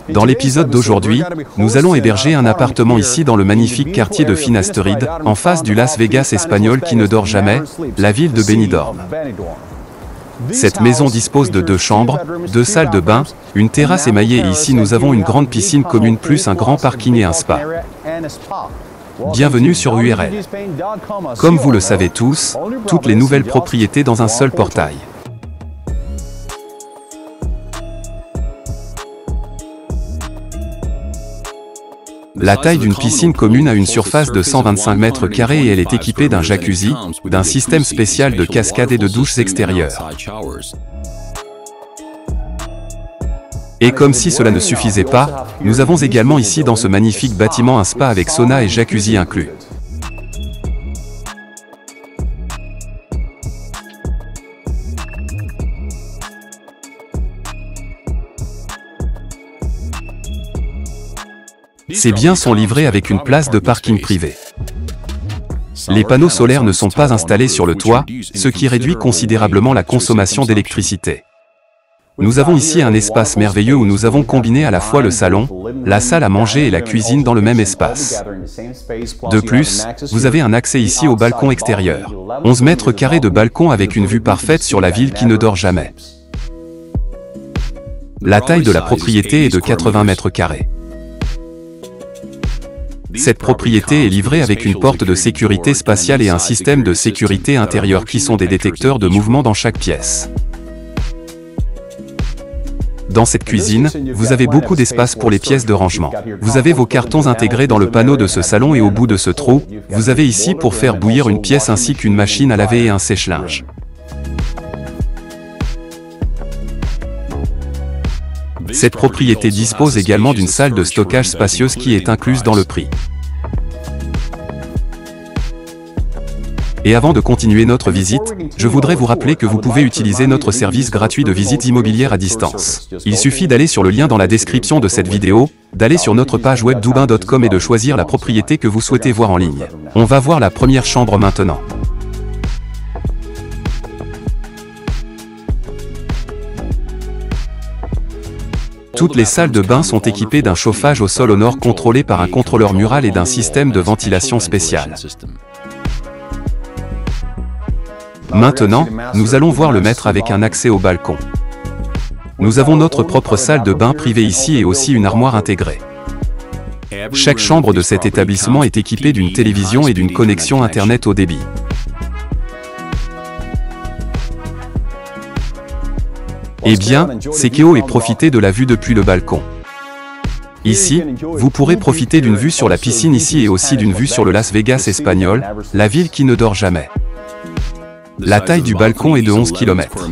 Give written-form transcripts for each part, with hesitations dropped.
Dans l'épisode d'aujourd'hui, nous allons héberger un appartement ici dans le magnifique quartier de Finasteride, en face du Las Vegas espagnol qui ne dort jamais, la ville de Benidorm. Cette maison dispose de 2 chambres, 2 salles de bain, une terrasse émaillée et ici nous avons une grande piscine commune plus un grand parking et un spa. Bienvenue sur URL. Comme vous le savez tous, toutes les nouvelles propriétés dans un seul portail. La taille d'une piscine commune a une surface de 125 mètres carrés et elle est équipée d'un jacuzzi, d'un système spécial de cascade et de douches extérieures. Et comme si cela ne suffisait pas, nous avons également ici dans ce magnifique bâtiment un spa avec sauna et jacuzzi inclus. Ces biens sont livrés avec une place de parking privée. Les panneaux solaires ne sont pas installés sur le toit, ce qui réduit considérablement la consommation d'électricité. Nous avons ici un espace merveilleux où nous avons combiné à la fois le salon, la salle à manger et la cuisine dans le même espace. De plus, vous avez un accès ici au balcon extérieur. 11 mètres carrés de balcon avec une vue parfaite sur la ville qui ne dort jamais. La taille de la propriété est de 80 mètres carrés. Cette propriété est livrée avec une porte de sécurité spatiale et un système de sécurité intérieure qui sont des détecteurs de mouvement dans chaque pièce. Dans cette cuisine, vous avez beaucoup d'espace pour les pièces de rangement. Vous avez vos cartons intégrés dans le panneau de ce salon et au bout de ce trou, vous avez ici pour faire bouillir une pièce ainsi qu'une machine à laver et un sèche-linge. Cette propriété dispose également d'une salle de stockage spacieuse qui est incluse dans le prix. Et avant de continuer notre visite, je voudrais vous rappeler que vous pouvez utiliser notre service gratuit de visite immobilière à distance. Il suffit d'aller sur le lien dans la description de cette vidéo, d'aller sur notre page web doubin.com et de choisir la propriété que vous souhaitez voir en ligne. On va voir la première chambre maintenant. Toutes les salles de bain sont équipées d'un chauffage au sol au nord contrôlé par un contrôleur mural et d'un système de ventilation spécial. Maintenant, nous allons voir le maître avec un accès au balcon. Nous avons notre propre salle de bain privée ici et aussi une armoire intégrée. Chaque chambre de cet établissement est équipée d'une télévision et d'une connexion Internet haut débit. Eh bien, c'est KO et profitez de la vue depuis le balcon. Ici, vous pourrez profiter d'une vue sur la piscine ici et aussi d'une vue sur le Las Vegas espagnol, la ville qui ne dort jamais. La taille du balcon est de 11 km.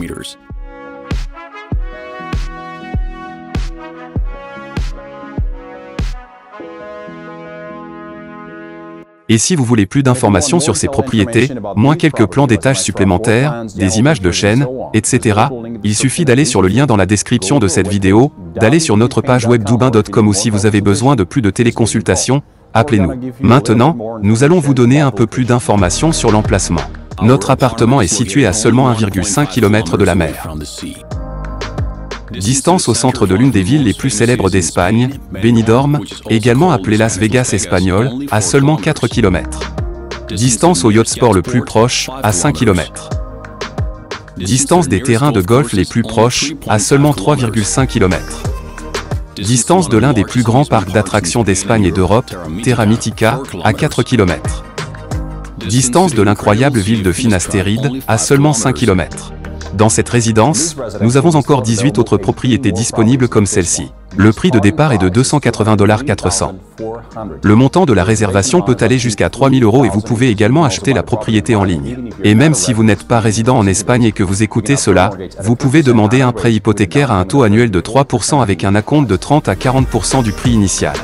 Et si vous voulez plus d'informations sur ces propriétés, moins quelques plans d'étages supplémentaires, des images de chaînes, etc., il suffit d'aller sur le lien dans la description de cette vidéo, d'aller sur notre page web doubin.com ou si vous avez besoin de plus de téléconsultations, appelez-nous. Maintenant, nous allons vous donner un peu plus d'informations sur l'emplacement. Notre appartement est situé à seulement 1,5 km de la mer. Distance au centre de l'une des villes les plus célèbres d'Espagne, Benidorm, également appelée Las Vegas espagnol, à seulement 4 km. Distance au yacht sport le plus proche, à 5 km. Distance des terrains de golf les plus proches, à seulement 3,5 km. Distance de l'un des plus grands parcs d'attractions d'Espagne et d'Europe, Terra Mítica, à 4 km. Distance de l'incroyable ville de Finasteride, à seulement 5 km. Dans cette résidence, nous avons encore 18 autres propriétés disponibles comme celle-ci. Le prix de départ est de 280 400 $. Le montant de la réservation peut aller jusqu'à 3 000 € et vous pouvez également acheter la propriété en ligne. Et même si vous n'êtes pas résident en Espagne et que vous écoutez cela, vous pouvez demander un prêt hypothécaire à un taux annuel de 3% avec un acompte de 30 à 40% du prix initial.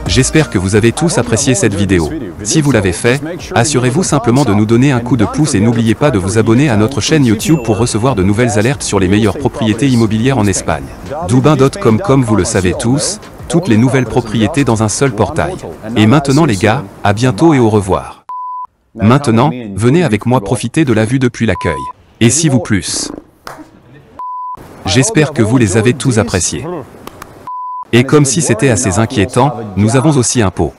J'espère que vous avez tous apprécié cette vidéo. Si vous l'avez fait, assurez-vous simplement de nous donner un coup de pouce et n'oubliez pas de vous abonner à notre chaîne YouTube pour recevoir de nouvelles alertes sur les meilleures propriétés immobilières en Espagne. Doubin.com, comme vous le savez tous, toutes les nouvelles propriétés dans un seul portail. Et maintenant les gars, à bientôt et au revoir. Maintenant, venez avec moi profiter de la vue depuis l'accueil. Et si vous plus. J'espère que vous les avez tous appréciés. Et comme si c'était assez inquiétant, nous avons aussi un pot.